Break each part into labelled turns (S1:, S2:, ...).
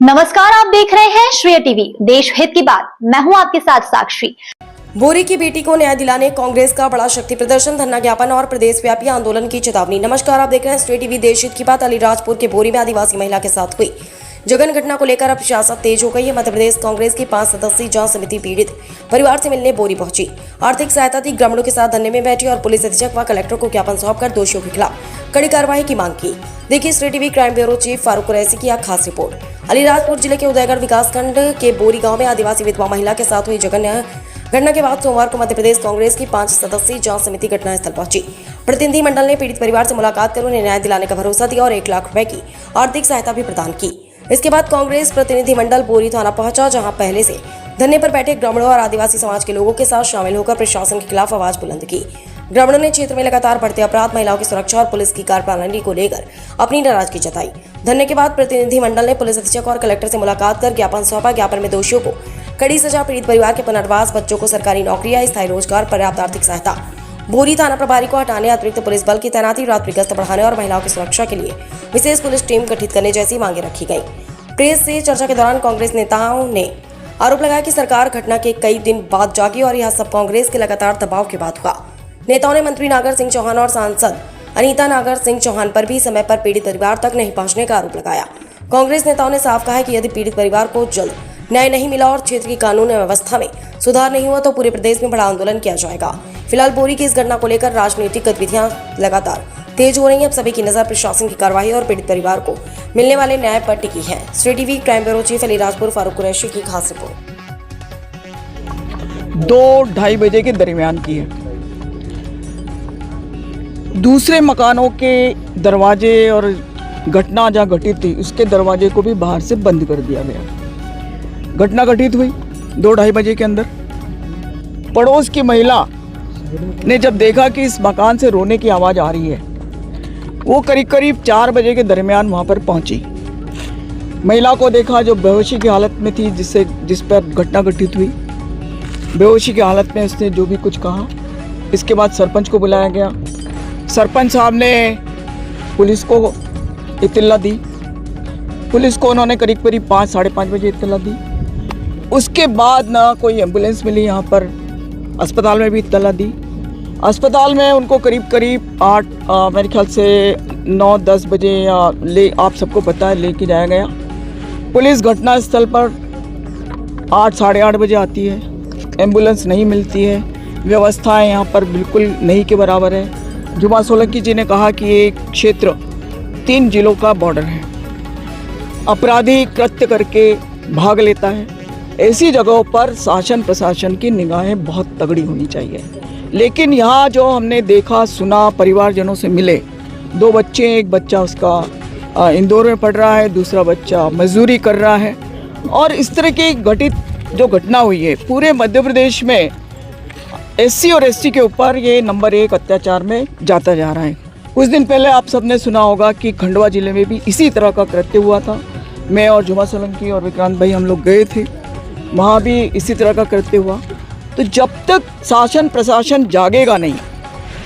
S1: नमस्कार, आप देख रहे हैं श्रेय टीवी। देश हित की बात, मैं हूं आपके साथ साक्षी।
S2: बोरी की बेटी को न्याय दिलाने कांग्रेस का बड़ा शक्ति प्रदर्शन, धरना ज्ञापन और प्रदेश व्यापी आंदोलन की चेतावनी। नमस्कार, आप देख रहे हैं श्रेय टीवी। देश हित की बात। अलीराजपुर के बोरी में आदिवासी महिला के साथ हुई जघन्य घटना को लेकर अब सियासत तेज हो गई है। मध्य प्रदेश कांग्रेस की 5 सदस्यीय जांच समिति पीड़ित परिवार से मिलने बोरी पहुंची। आर्थिक सहायता थी, ग्रामीणों के साथ धरने में बैठी और पुलिस अधीक्षक व कलेक्टर को ज्ञापन सौंपकर दोषियों के खिलाफ कड़ी कार्रवाई की मांग की। देखिए श्रेय TV crime bureau chief Farooq Qureshi की खास रिपोर्ट। अलीराजपुर जिले के उदयगढ़ विकासखंड के बोरी गांव में आदिवासी विधवा महिला के साथ हुई जघन्य घटना के बाद सोमवार को मध्य प्रदेश कांग्रेस की 5 सदस्यीय जांच समिति घटनास्थल पहुंची। प्रतिनिधि मंडल ने पीड़ित परिवार से मुलाकात कर उन्हें न्याय दिलाने का भरोसा दिया और 1 लाख रुपए की आर्थिक सहायता भी प्रदान की। इसके बाद कांग्रेस प्रतिनिधि मंडल बोरी थाना पहुंचा, जहां पहले से धरने पर बैठे ग्रामीणों और आदिवासी समाज के लोगों के साथ शामिल होकर प्रशासन के खिलाफ आवाज बुलंद की। ग्रामीणों ने क्षेत्र में लगातार बढ़ते अपराध, महिलाओं की सुरक्षा और पुलिस की कार्यप्रणाली को लेकर अपनी नाराजगी जताई। धरने के बाद प्रतिनिधि मंडल ने पुलिस अधीक्षक और कलेक्टर से मुलाकात कर ज्ञापन सौंपा। ज्ञापन में दोषियों को कड़ी सजा, पीड़ित परिवार के पुनर्वास, बच्चों को सरकारी नौकरियां, स्थायी रोजगार, पर्याप्त आर्थिक सहायता, बोरी थाना प्रभारी को हटाने, अतिरिक्त पुलिस बल की तैनाती, रात्रि गश्त बढ़ाने और महिलाओं की सुरक्षा के लिए विशेष पुलिस टीम गठित करने जैसी मांगे रखी गई। प्रेस से चर्चा के दौरान कांग्रेस नेताओं ने आरोप लगाया कि सरकार घटना के कई दिन बाद जागी और यह सब कांग्रेस के लगातार दबाव के बाद हुआ। नेताओं ने मंत्री नागर सिंह चौहान और सांसद अनीता नागर सिंह चौहान पर भी समय पर पीड़ित परिवार तक नहीं पहुंचने का आरोप लगाया। कांग्रेस नेताओं ने साफ कहा है कि यदि पीड़ित परिवार को जल्द न्याय नहीं मिला और क्षेत्र की कानून व्यवस्था में सुधार नहीं हुआ तो पूरे प्रदेश में बड़ा आंदोलन किया जाएगा। फिलहाल बोरी की इस घटना को लेकर राजनीतिक गतिविधियां लगातार तेज हो रही हैं। अब सभी की नजर प्रशासन की कार्रवाई और पीड़ित परिवार को मिलने वाले न्याय पर टिकी है। श्रेय TV crime bureau chief Alirajpur Farooq Qureshi की खास रिपोर्ट।
S3: 2-2:30 बजे के दरमियान की है। दूसरे मकानों के दरवाजे और घटना जहाँ घटित थी उसके दरवाजे को भी बाहर से बंद कर दिया गया। घटना घटित हुई 2-2:30 बजे के अंदर। पड़ोस की महिला ने जब देखा कि इस मकान से रोने की आवाज़ आ रही है, वो करीब करीब 4 बजे के दरमियान वहाँ पर पहुँची। महिला को देखा जो बेहोशी की हालत में थी, जिस पर घटना घटित हुई। बेहोशी की हालत में उसने जो भी कुछ कहा। इसके बाद सरपंच को बुलाया गया। सरपंच साहब ने पुलिस को इत्तला दी। पुलिस को उन्होंने करीब करीब 5-5:30 बजे इत्तला दी। उसके बाद ना कोई एम्बुलेंस मिली, यहाँ पर अस्पताल में भी इत्तला दी। अस्पताल में उनको करीब करीब 8 मेरे ख्याल से 9-10 बजे आप सबको पता है लेके जाया गया। पुलिस घटनास्थल पर 8-8:30 बजे आती है। एम्बुलेंस नहीं मिलती है। व्यवस्थाएं यहाँ पर बिल्कुल नहीं के बराबर है। जुमा सोलंकी जी ने कहा कि ये क्षेत्र 3 जिलों का बॉर्डर है। अपराधी कृत्य करके भाग लेता है। ऐसी जगहों पर शासन प्रशासन की निगाहें बहुत तगड़ी होनी चाहिए। लेकिन यहाँ जो हमने देखा सुना, परिवारजनों से मिले, 2 बच्चे, एक बच्चा उसका इंदौर में पढ़ रहा है, दूसरा बच्चा मजदूरी कर रहा है। और इस तरह की घटित जो घटना हुई है पूरे मध्य प्रदेश में SC और ST के ऊपर ये नंबर 1 अत्याचार में जाता जा रहा है। कुछ दिन पहले आप सबने सुना होगा कि खंडवा जिले में भी इसी तरह का कृत्य हुआ था। मैं और जुमा सोलंकी और विक्रांत भाई हम लोग गए थे, वहाँ भी इसी तरह का कृत्य हुआ। तो जब तक शासन प्रशासन जागेगा नहीं,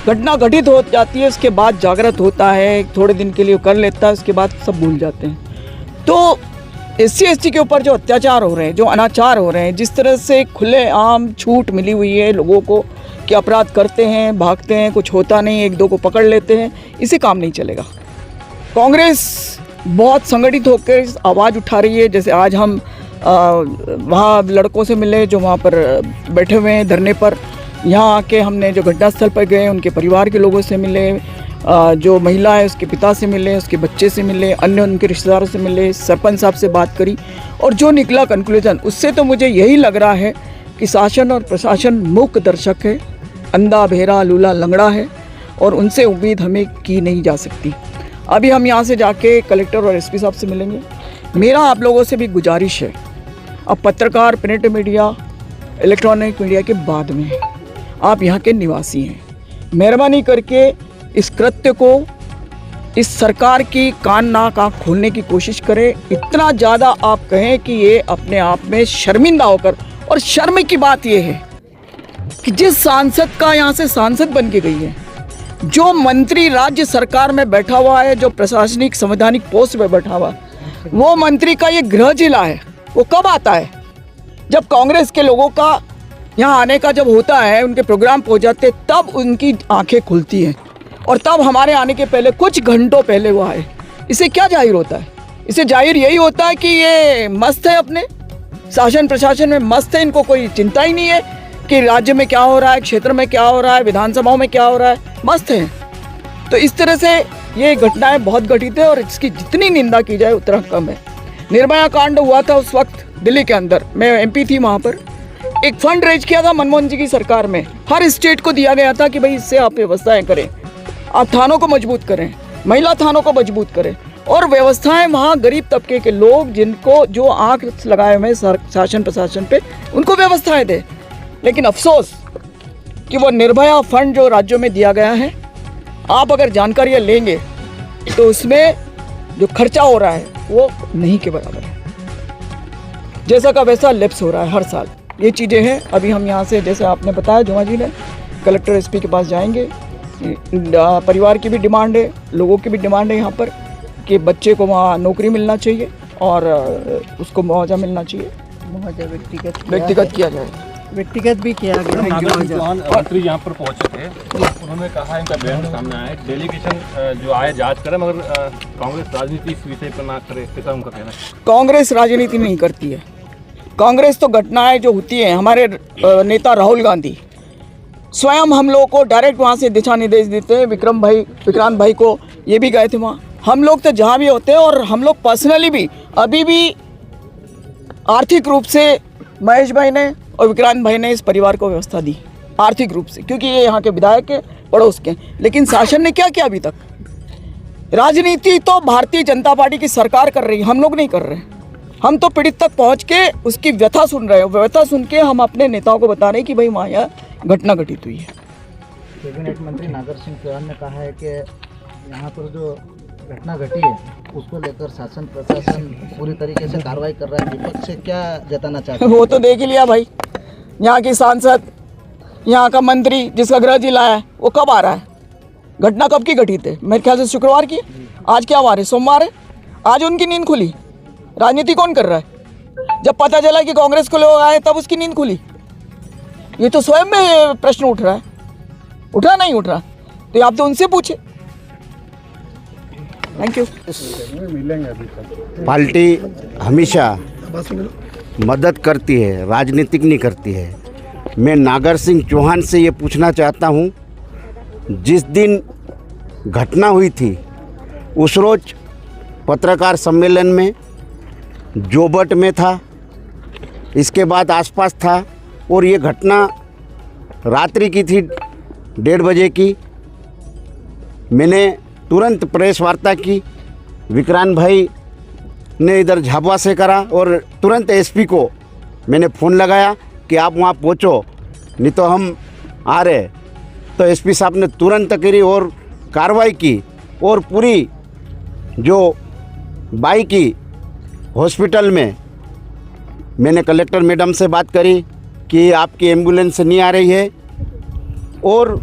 S3: घटना घटित हो जाती है, उसके बाद जागृत होता है, थोड़े दिन के लिए कर लेता है, उसके बाद सब भूल जाते हैं। तो SC ST के ऊपर जो अत्याचार हो रहे हैं, जो अनाचार हो रहे हैं, जिस तरह से खुलेआम छूट मिली हुई है लोगों को कि अपराध करते हैं, भागते हैं, कुछ होता नहीं, 1-2 को पकड़ लेते हैं, इसे काम नहीं चलेगा। कांग्रेस बहुत संगठित होकर आवाज़ उठा रही है। जैसे आज हम वहाँ लड़कों से मिले जो वहाँ पर बैठे हुए हैं धरने पर। यहाँ आके हमने जो घटनास्थल पर गए उनके परिवार के लोगों से मिले, जो महिला है उसके पिता से मिले, उसके बच्चे से मिले, अन्य उनके रिश्तेदारों से मिले, सरपंच साहब से बात करी। और जो निकला कंक्लूजन, उससे तो मुझे यही लग रहा है कि शासन और प्रशासन मूक दर्शक है, अंधा बहरा लूला लंगड़ा है और उनसे उम्मीद हमें की नहीं जा सकती। अभी हम यहाँ से जाके कलेक्टर और SP साहब से मिलेंगे। मेरा आप लोगों से भी गुजारिश है, अब पत्रकार, प्रिंट मीडिया, इलेक्ट्रॉनिक मीडिया के बाद में आप यहाँ के निवासी हैं, मेहरबानी करके इस कृत्य को, इस सरकार की कान नाक आँख खोलने की कोशिश करें। इतना ज़्यादा आप कहें कि ये अपने आप में शर्मिंदा होकर, और शर्म की बात ये है कि जिस सांसद का यहाँ से सांसद बन के गई है, जो मंत्री राज्य सरकार में बैठा हुआ है, जो प्रशासनिक संवैधानिक पोस्ट पे बैठा हुआ, वो मंत्री का ये गृह जिला है, वो कब आता है? जब कांग्रेस के लोगों का यहाँ आने का जब होता है, उनके प्रोग्राम पहुँचाते, तब उनकी आंखें खुलती हैं और तब हमारे आने के पहले कुछ घंटों पहले वो आए। इसे क्या जाहिर होता है? इसे जाहिर यही होता है कि ये मस्त है, अपने शासन प्रशासन में मस्त है, इनको कोई चिंता ही नहीं है कि राज्य में क्या हो रहा है, क्षेत्र में क्या हो रहा है, विधानसभाओं में क्या हो रहा है, मस्त है। तो इस तरह से ये घटनाएं बहुत घटित है और इसकी जितनी निंदा की जाए उतना कम है। निर्भया कांड हुआ था उस वक्त दिल्ली के अंदर, मैं एमपी थी, वहाँ पर एक फंड रेज किया था मनमोहन जी की सरकार में, हर स्टेट को दिया गया था कि भाई इससे आप व्यवस्थाएं करें, आप थानों को मजबूत करें, महिला थानों को मजबूत करें और व्यवस्थाएं वहाँ गरीब तबके के लोग जिनको जो आंख लगाए हुए शासन प्रशासन पे, उनको व्यवस्थाएं दें। लेकिन अफसोस कि वो निर्भया फंड जो राज्यों में दिया गया है, आप अगर जानकारियाँ लेंगे तो उसमें जो खर्चा हो रहा है वो नहीं के बराबर है, जैसा का वैसा लैप्स हो रहा है हर साल। ये चीज़ें हैं। अभी हम यहाँ से, जैसे आपने बताया जुमा जी ने, कलेक्टर एसपी के पास जाएंगे। परिवार की भी डिमांड है, लोगों की भी डिमांड है यहाँ पर कि बच्चे को वहाँ नौकरी मिलना चाहिए और उसको मुआवजा मिलना चाहिए।
S4: मुआवजा
S3: व्यक्तिगत किया जाए,
S4: व्यक्तिगत भी किया गया।
S5: नागर चौहान मंत्री यहाँ पर पहुँचे थे, उन्होंने कहा, इनका बयान सामने आया, डेलीगेशन जो आए जांच करे मगर कांग्रेस राजनीति इस विषय पर ना करे, ऐसा उनका कहना है।
S3: कांग्रेस राजनीति नहीं करती है। कांग्रेस तो घटनाएं जो होती हैं, हमारे नेता राहुल गांधी स्वयं हम लोगों को डायरेक्ट वहाँ से दिशा निर्देश देते हैं। विक्रांत भाई को ये भी गए थे वहाँ। हम लोग तो जहाँ भी होते हैं और हम लोग पर्सनली भी अभी भी आर्थिक रूप से महेश भाई ने और विक्रांत भाई ने इस परिवार को व्यवस्था दी आर्थिक रूप से, क्योंकि ये यहाँ के विधायक के पड़ोस के। लेकिन शासन ने क्या किया अभी तक? राजनीति तो भारतीय जनता पार्टी की सरकार कर रही है, हम लोग नहीं कर रहे। हम तो पीड़ित तक पहुँच के उसकी व्यथा सुन रहे हैं। व्यथा सुन के हम अपने नेताओं को बता रहे हैं कि भाई वहाँ यह घटना घटित हुई है।
S4: कैबिनेट मंत्री नागर सिंह चौहान ने कहा है कि यहाँ पर जो घटना घटी है उसको लेकर शासन प्रशासन पूरी तरीके से कार्रवाई कर रहा है। विपक्ष से क्या जताना चाहते हैं?
S3: वो तो देख ही लिया भाई। यहाँ की सांसद, यहाँ का मंत्री जिसका गृह जिला है, वो कब आ रहा है? घटना कब की घटित है? मेरे ख्याल से शुक्रवार की। आज क्या वार है? सोमवार है। आज उनकी नींद खुली। राजनीति कौन कर रहा है? जब पता चला कि कांग्रेस को लोग आए तब उसकी नींद खुली। ये तो स्वयं में प्रश्न उठ रहा है। उठ रहा नहीं उठ रहा? तो आप तो उनसे पूछे। Thank you.
S6: पार्टी हमेशा मदद करती है, राजनीतिक नहीं करती है। मैं नागर सिंह चौहान से ये पूछना चाहता हूँ, जिस दिन घटना हुई थी उस रोज पत्रकार सम्मेलन में जोबट में था, इसके बाद आसपास था और ये घटना रात्रि की थी 1:30 बजे की। मैंने तुरंत प्रेस वार्ता की, विक्रांत भाई ने इधर झाबुआ से करा और तुरंत एसपी को मैंने फ़ोन लगाया कि आप वहाँ पहुँचो, नहीं तो हम आ रहे। तो एसपी साहब ने तुरंत करी और कार्रवाई की और पूरी जो बाई की हॉस्पिटल में मैंने कलेक्टर मैडम से बात करी कि आपकी एम्बुलेंस नहीं आ रही है और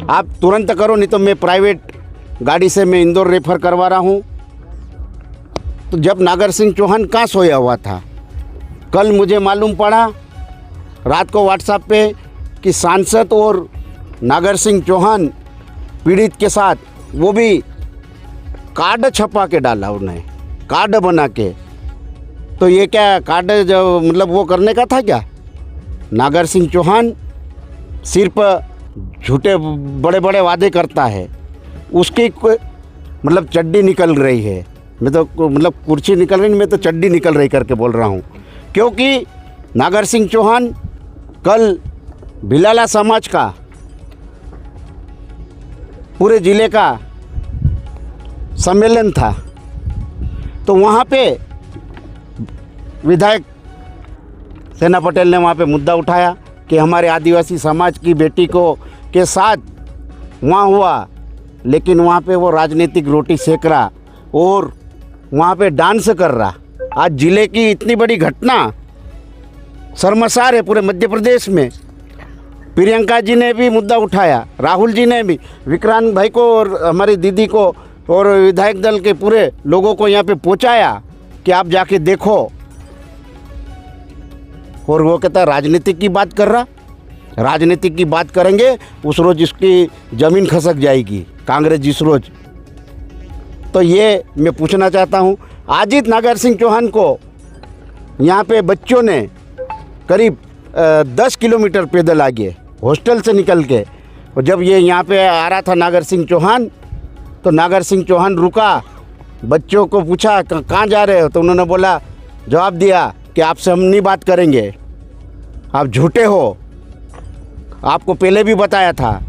S6: आप तुरंत करो, नहीं तो मैं प्राइवेट गाड़ी से मैं इंदौर रेफ़र करवा रहा हूँ। तो जब नागर सिंह चौहान कहाँ सोया हुआ था, कल मुझे मालूम पड़ा रात को व्हाट्सएप पे कि सांसद और नागर सिंह चौहान पीड़ित के साथ, वो भी कार्ड छपा के डाला उन्हें, कार्ड बना के। तो ये क्या कार्ड जो मतलब वो करने का था क्या? नागर सिंह चौहान सिर्फ झूठे बड़े बड़े वादे करता है, उसकी मतलब चड्डी निकल रही है। मैं तो मतलब कुर्सी निकल रही, मैं तो चड्डी निकल रही करके बोल रहा हूँ, क्योंकि नागर सिंह चौहान कल भिलाला समाज का पूरे ज़िले का सम्मेलन था, तो वहाँ पे विधायक सेना पटेल ने वहाँ पे मुद्दा उठाया कि हमारे आदिवासी समाज की बेटी को के साथ वहाँ हुआ, लेकिन वहाँ पे वो राजनीतिक रोटी सेक रहा और वहाँ पे डांस कर रहा। आज ज़िले की इतनी बड़ी घटना शर्मसार है पूरे मध्य प्रदेश में। प्रियंका जी ने भी मुद्दा उठाया, राहुल जी ने भी, विक्रांत भाई को और हमारी दीदी को और विधायक दल के पूरे लोगों को यहाँ पे पहुँचाया कि आप जाके देखो, और वो कहता राजनीतिक की बात कर रहा। राजनीतिक की बात करेंगे उस रोज इसकी ज़मीन खसक जाएगी, कांग्रेस जिस रोज। तो ये मैं पूछना चाहता हूँ, अजीत नागर सिंह चौहान को यहाँ पे बच्चों ने करीब 10 किलोमीटर पैदल आगे हॉस्टल से निकल के, और जब ये यहाँ पे आ रहा था नागर सिंह चौहान, तो नागर सिंह चौहान रुका, बच्चों को पूछा कहाँ जा रहे हो, तो उन्होंने बोला, जवाब दिया कि आपसे हम नहीं बात करेंगे, आप झूठे हो, आपको पहले भी बताया था।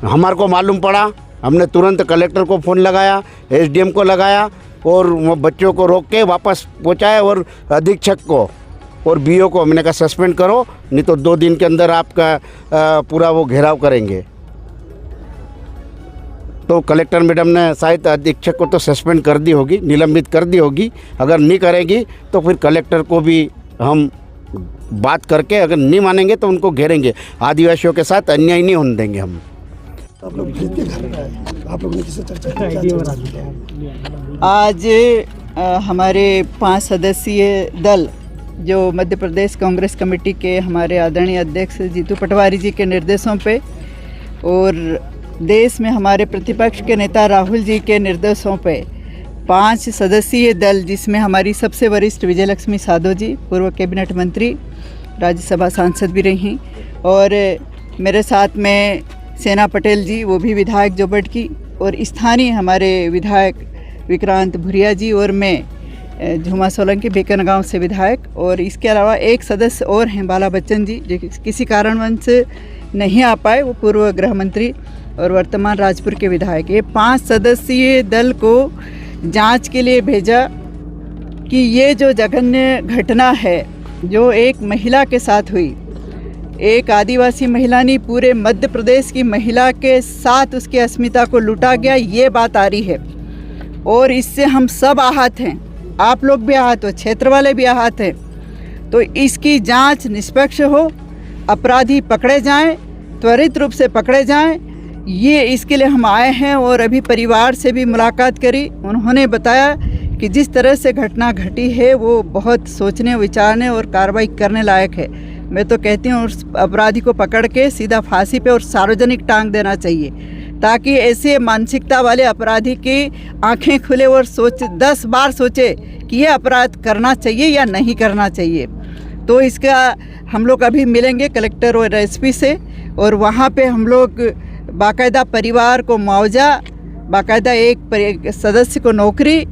S6: हमारे को मालूम पड़ा, हमने तुरंत कलेक्टर को फ़ोन लगाया, एसडीएम को लगाया, और वो बच्चों को रोक के वापस पहुंचाया, और अधीक्षक को और बीओ को हमने कहा सस्पेंड करो, नहीं तो 2 दिन के अंदर आपका पूरा वो घेराव करेंगे। तो कलेक्टर मैडम ने शायद अधीक्षक को तो सस्पेंड कर दी होगी, निलंबित कर दी होगी। अगर नहीं करेगी तो फिर कलेक्टर को भी हम बात करके, अगर नहीं मानेंगे तो उनको घेरेंगे। आदिवासियों के साथ अन्याय नहीं होने देंगे हम।
S7: आप लोग जीत के घर आए, आप लोगों ने किससे चर्चा की?
S8: आज हमारे 5 सदस्यीय दल जो मध्य प्रदेश कांग्रेस कमेटी के हमारे आदरणीय अध्यक्ष जीतू पटवारी जी के निर्देशों पे और देश में हमारे प्रतिपक्ष के नेता राहुल जी के निर्देशों पे 5 सदस्यीय दल, जिसमें हमारी सबसे वरिष्ठ विजयलक्ष्मी साधो जी, पूर्व कैबिनेट मंत्री, राज्यसभा सांसद भी रही, और मेरे साथ में सेना पटेल जी, वो भी विधायक जोबट की, और स्थानीय हमारे विधायक विक्रांत भुरिया जी, और मैं झुमा सोलंकी बेकन गांव से विधायक, और इसके अलावा एक सदस्य और हैं बाला बच्चन जी, जो किसी कारणवश नहीं आ पाए, वो पूर्व गृह मंत्री और वर्तमान राजपुर के विधायक। ये 5 सदस्यीय दल को जांच के लिए भेजा कि ये जो जघन्य घटना है जो एक महिला के साथ हुई, एक आदिवासी महिला नहीं, पूरे मध्य प्रदेश की महिला के साथ उसकी अस्मिता को लूटा गया, ये बात आ रही है। और इससे हम सब आहत हैं, आप लोग भी आहत हो, क्षेत्र वाले भी आहत हैं। तो इसकी जांच निष्पक्ष हो, अपराधी पकड़े जाएं, त्वरित रूप से पकड़े जाएं, ये इसके लिए हम आए हैं। और अभी परिवार से भी मुलाकात करी, उन्होंने बताया कि जिस तरह से घटना घटी है वो बहुत सोचने, विचारने और कार्रवाई करने लायक है। मैं तो कहती हूँ उस अपराधी को पकड़ के सीधा फांसी पे और सार्वजनिक टांग देना चाहिए, ताकि ऐसे मानसिकता वाले अपराधी की आंखें खुले और 10 बार सोचे कि ये अपराध करना चाहिए या नहीं करना चाहिए। तो इसका हम लोग अभी मिलेंगे कलेक्टर और एसपी से, और वहाँ पे हम लोग बाकायदा परिवार को मुआवजा, बाकायदा एक सदस्य को नौकरी,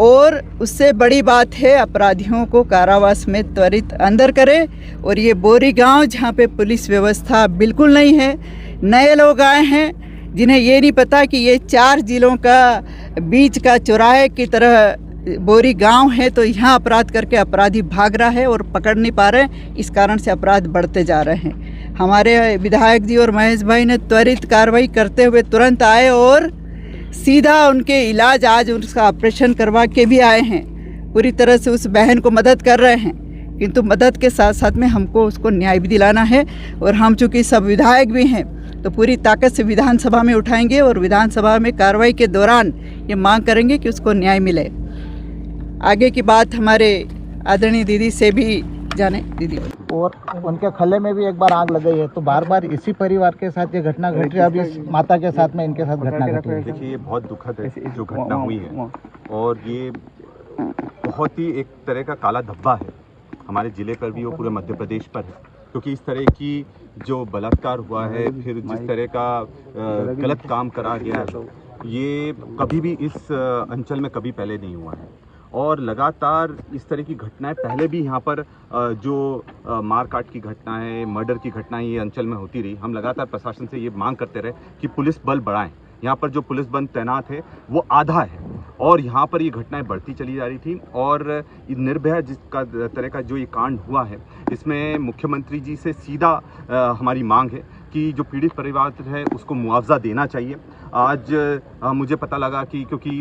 S8: और उससे बड़ी बात है अपराधियों को कारावास में त्वरित अंदर करें। और ये बोरी गांव जहाँ पे पुलिस व्यवस्था बिल्कुल नहीं है, नए लोग आए हैं जिन्हें ये नहीं पता कि ये 4 जिलों का बीच का चौराहे की तरह बोरी गांव है, तो यहाँ अपराध करके अपराधी भाग रहा है और पकड़ नहीं पा रहे हैं, इस कारण से अपराध बढ़ते जा रहे हैं। हमारे विधायक जी और महेश भाई ने त्वरित कार्रवाई करते हुए तुरंत आए और सीधा उनके इलाज, आज उसका ऑपरेशन करवा के भी आए हैं, पूरी तरह से उस बहन को मदद कर रहे हैं। किंतु मदद के साथ साथ में हमको उसको न्याय भी दिलाना है, और हम चूँकि सब विधायक भी हैं तो पूरी ताकत से विधानसभा में उठाएंगे, और विधानसभा में कार्रवाई के दौरान ये मांग करेंगे कि उसको न्याय मिले। आगे की बात हमारे आदरणीय दीदी से भी जाने। दीदी,
S4: और उनके खले में भी एक बार आग लग गई है, तो बार बार इसी परिवार के साथ ये घटना घट रही है। अभी इस माता के साथ में इनके साथ घटना घटी है।
S9: देखिए, ये बहुत दुखद है जो घटना हुई है, और ये बहुत ही एक तरह का काला धब्बा है हमारे ज़िले पर भी और पूरे मध्य प्रदेश पर है, क्योंकि इस तरह की जो बलात्कार हुआ है, फिर जिस तरह का गलत काम करा गया है, ये कभी भी इस अंचल में कभी पहले नहीं हुआ है। और लगातार इस तरह की घटनाएं पहले भी यहाँ पर जो मारकाट की घटनाएं, मर्डर की घटनाएं ये अंचल में होती रही। हम लगातार प्रशासन से ये मांग करते रहे कि पुलिस बल बढ़ाएं। यहाँ पर जो पुलिस बल तैनात है वो आधा है, और यहाँ पर ये घटनाएं बढ़ती चली जा रही थी। और निर्भया जिसका तरह का जो ये कांड हुआ है, इसमें मुख्यमंत्री जी से सीधा हमारी मांग है कि जो पीड़ित परिवार है उसको मुआवजा देना चाहिए। आज मुझे पता लगा कि क्योंकि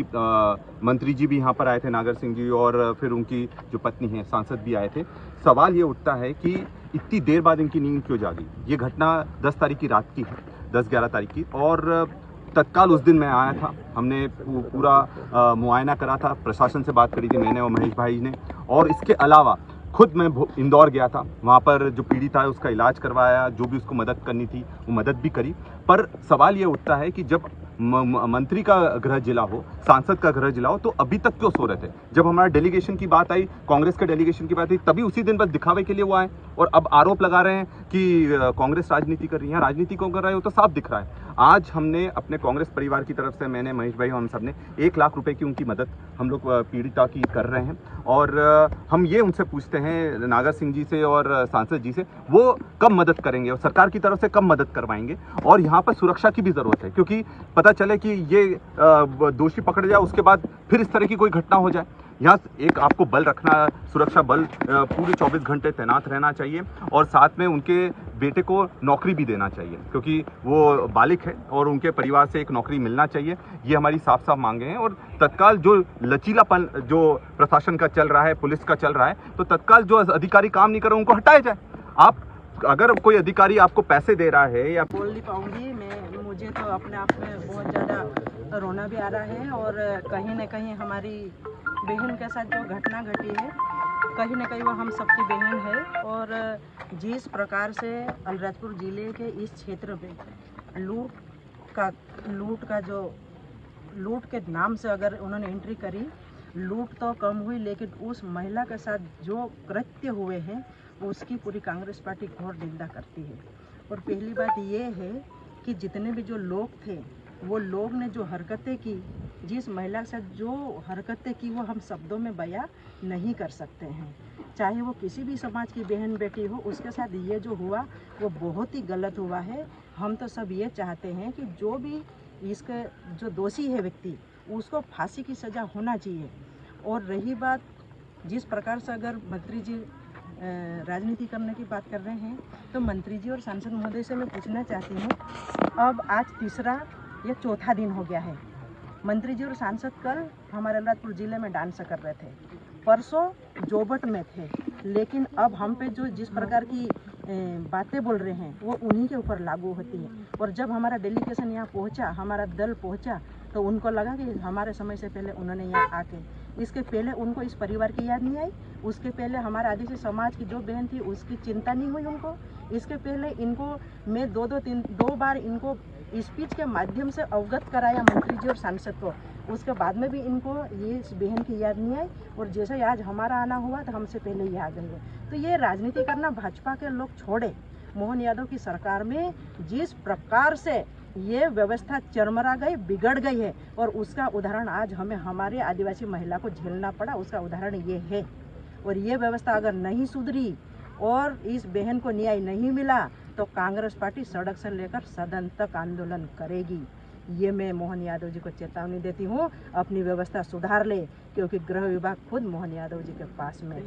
S9: मंत्री जी भी यहाँ पर आए थे, नागर सिंह जी, और फिर उनकी जो पत्नी है सांसद भी आए थे। सवाल ये उठता है कि इतनी देर बाद इनकी नींद क्यों जागी। ये घटना 10 तारीख की रात की है, 10-11 तारीख की, और तत्काल उस दिन मैं आया था, हमने पूरा मुआयना करा था, प्रशासन से बात करी थी मैंने और महेश भाई ने, और इसके अलावा खुद मैं इंदौर गया था, वहाँ पर जो पीड़ित है उसका इलाज करवाया, जो भी उसको मदद करनी थी वो मदद भी करी। पर सवाल ये उठता है कि जब मंत्री का गृह जिला हो, सांसद का गृह जिला हो, तो अभी तक क्यों सो रहे थे? जब हमारा डेलीगेशन की बात आई, कांग्रेस के डेलीगेशन की बात आई, तभी उसी दिन बस दिखावे के लिए वो आए और अब आरोप लगा रहे हैं कि कांग्रेस राजनीति कर रही है। राजनीति क्यों कर रहे हो तो साफ दिख रहा है। आज हमने अपने कांग्रेस परिवार की तरफ से, मैंने, महेश भाई, हम सब ने 1 लाख रुपए की उनकी मदद हम लोग पीड़िता की कर रहे हैं। और हम ये उनसे पूछते हैं, नागर सिंह जी से और सांसद जी से, वो कब मदद करेंगे और सरकार की तरफ से कब मदद करवाएंगे। और यहाँ पर सुरक्षा की भी ज़रूरत है, क्योंकि पता चले कि ये दोषी पकड़ जाए, उसके बाद फिर इस तरह की कोई घटना हो जाए। यहाँ एक आपको बल रखना, सुरक्षा बल पूरे 24 घंटे तैनात रहना चाहिए और साथ में उनके बेटे को नौकरी भी देना चाहिए, क्योंकि वो बालिग है और उनके परिवार से एक नौकरी मिलना चाहिए। ये हमारी साफ साफ मांगे हैं। और तत्काल जो लचीलापन जो प्रशासन का चल रहा है, पुलिस का चल रहा है, तो तत्काल जो अधिकारी काम नहीं कर रहे उनको हटाया जाए। आप अगर कोई अधिकारी आपको पैसे दे रहा है या
S10: बोल नहीं पाऊंगी मैं, मुझे तो अपने आप में बहुत ज़्यादा रोना भी आ रहा है। और कहीं न कहीं हमारी बहन के साथ जो घटना घटी है, कहीं न कहीं वो हम सबकी बहन है। और जिस प्रकार से अलीराजपुर ज़िले के इस क्षेत्र में लूट के नाम से अगर उन्होंने एंट्री करी, लूट तो कम हुई, लेकिन उस महिला के साथ जो कृत्य हुए हैं उसकी पूरी कांग्रेस पार्टी घोर निंदा करती है। और पहली बात ये है कि जितने भी जो लोग थे, वो लोग ने जो हरकतें की, जिस महिला के साथ जो हरकतें की, वो हम शब्दों में बयां नहीं कर सकते हैं। चाहे वो किसी भी समाज की बहन बेटी हो, उसके साथ ये जो हुआ वो बहुत ही गलत हुआ है। हम तो सब ये चाहते हैं कि जो भी इसके जो दोषी है व्यक्ति, उसको फांसी की सज़ा होना चाहिए। और रही बात जिस प्रकार से अगर मंत्री जी राजनीति करने की बात कर रहे हैं, तो मंत्री जी और सांसद महोदय से मैं पूछना चाहती हूँ, अब आज तीसरा या चौथा दिन हो गया है। मंत्री जी और सांसद कल हमारे अलीराजपुर ज़िले में डांस कर रहे थे, परसों जोबट में थे, लेकिन अब हम पे जो जिस प्रकार की बातें बोल रहे हैं वो उन्हीं के ऊपर लागू होती है। और जब हमारा डेलीगेशन यहाँ पहुँचा, हमारा दल पहुँचा, तो उनको लगा कि हमारे समय से पहले उन्होंने यहाँ आके, इसके पहले उनको इस परिवार की याद नहीं आई, उसके पहले हमारे आदिवासी समाज की जो बहन थी उसकी चिंता नहीं हुई उनको, इसके पहले इनको मैं दो बार इनको स्पीच के माध्यम से अवगत कराया मंत्री जी और सांसद को, उसके बाद में भी इनको ये इस बहन की याद नहीं आई। और जैसे आज हमारा आना हुआ तो हमसे पहले ये आ गई है। तो ये राजनीति करना भाजपा के लोग छोड़े। मोहन यादव की सरकार में जिस प्रकार से ये व्यवस्था चरमरा गई, बिगड़ गई है, और उसका उदाहरण आज हमें हमारे आदिवासी महिला को झेलना पड़ा, उसका उदाहरण ये है। और ये व्यवस्था अगर नहीं सुधरी और इस बहन को न्याय नहीं मिला, तो कांग्रेस पार्टी सड़क से लेकर सदन तक आंदोलन करेगी। ये मैं मोहन यादव जी को चेतावनी देती हूँ, अपनी व्यवस्था सुधार ले, क्योंकि गृह विभाग खुद मोहन यादव जी के पास में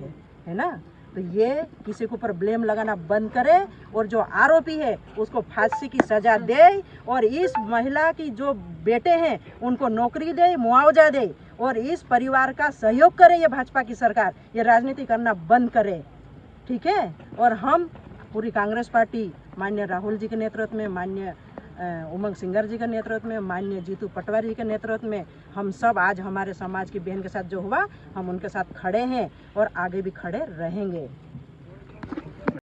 S10: है ना। तो ये किसी के ऊपर ब्लेम लगाना बंद करे और जो आरोपी है उसको फांसी की सजा दे, और इस महिला की जो बेटे हैं उनको नौकरी दे, मुआवजा दे, और इस परिवार का सहयोग करे ये भाजपा की सरकार, ये राजनीति करना बंद करे, ठीक है। और हम पूरी कांग्रेस पार्टी माननीय राहुल जी के नेतृत्व में, माननीय उमंग सिंगर जी के नेतृत्व में, माननीय जीतू पटवारी के नेतृत्व में, हम सब आज हमारे समाज की बहन के साथ जो हुआ, हम उनके साथ खड़े हैं और आगे भी खड़े रहेंगे।